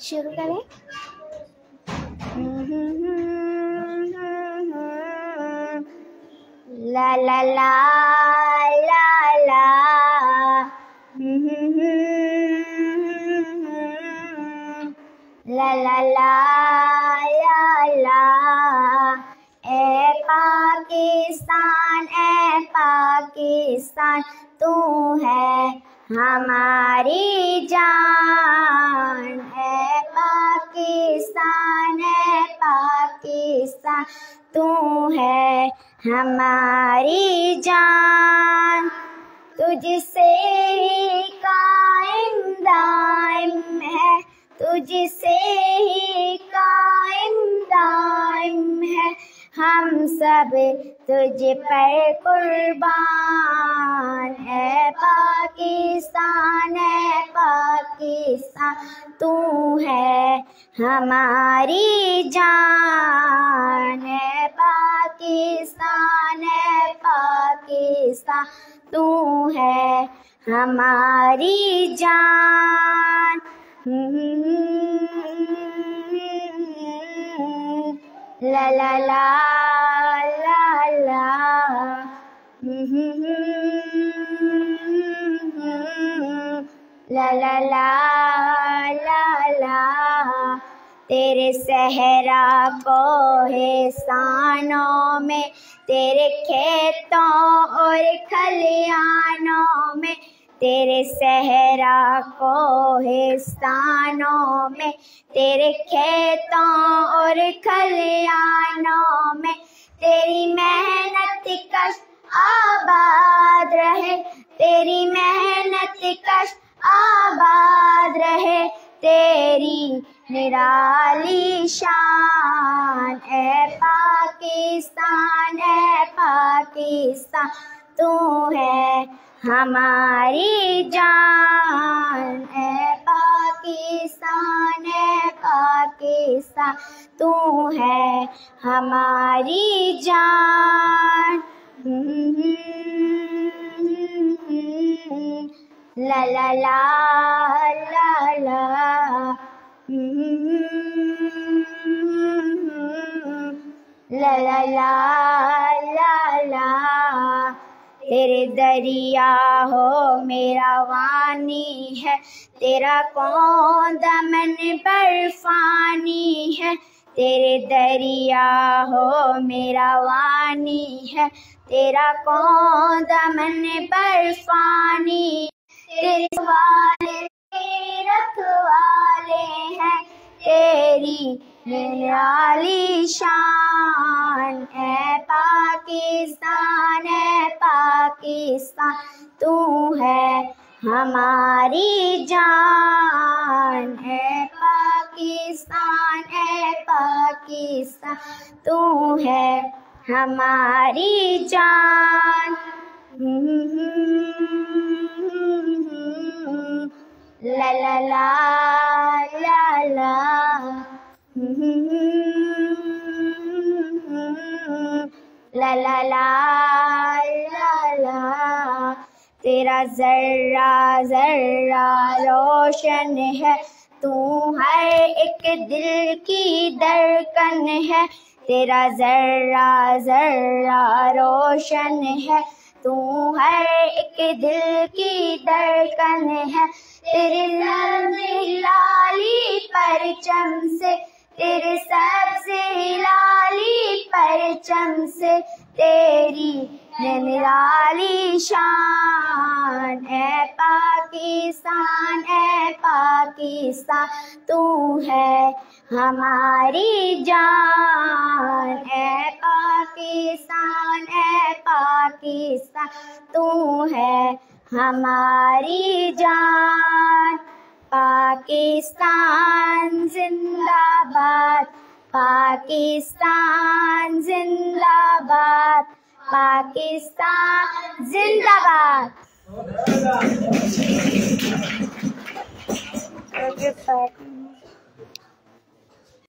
शुरू करें। ला ला ला ला ला ला ला ला ला ए पाकिस्तान तू है हमारी जान। है पाकिस्तान तू है हमारी जान। तुझसे ही कायम दायम है, तुझसे ही कायम दायम है, हम सब तुझ पर कुर्बान। है पाकिस्तान तू है हमारी जान। है पाकिस्तान तू है हमारी जान। ला ला ला ला ला ला ला ला ला ला तेरे सहरा को हिसानों में, तेरे खेतों और खलियानों में, तेरे सहरा को हिसानों में, तेरे खेतों और खलियानों में, तेरी मेहनत कश आबाद रहे, तेरी मेहनत कश आबाद रहे, तेरी निराली शान। है पाकिस्तान तू है हमारी जान। है पाकिस्तान तू है हमारी जान। ला ला ला ला ला ला ला ला ला ला तेरे दरिया हो मेरा वानी है, तेरा कौन दमन बर्फानी है। तेरे दरिया हो मेरा वानी है, तेरा कौन दमन बर्फानी। तेरे वाले रखवाले हैं, तेरी निराली शान। है पाकिस्तान तू है हमारी जान। है पाकिस्तान तू है हमारी जान। ला ला ला ला ला ला ला ला ला ला तेरा जर्रा जर्रा रोशन है, तू हर एक दिल की धड़कन है। तेरा जर्रा जर्रा रोशन है, तू हर एक दिल की धड़कन है। तेरे सबसे लाली परचम से, तेरे सबसे लाली परचम से, तेरी निराली शान। है पाकिस्तान तू है हमारी जान। है पाकिस्तान तू है हमारी जान। पाकिस्तान जिंदाबाद, पाकिस्तान जिंदाबाद, पाकिस्तान जिंदाबाद।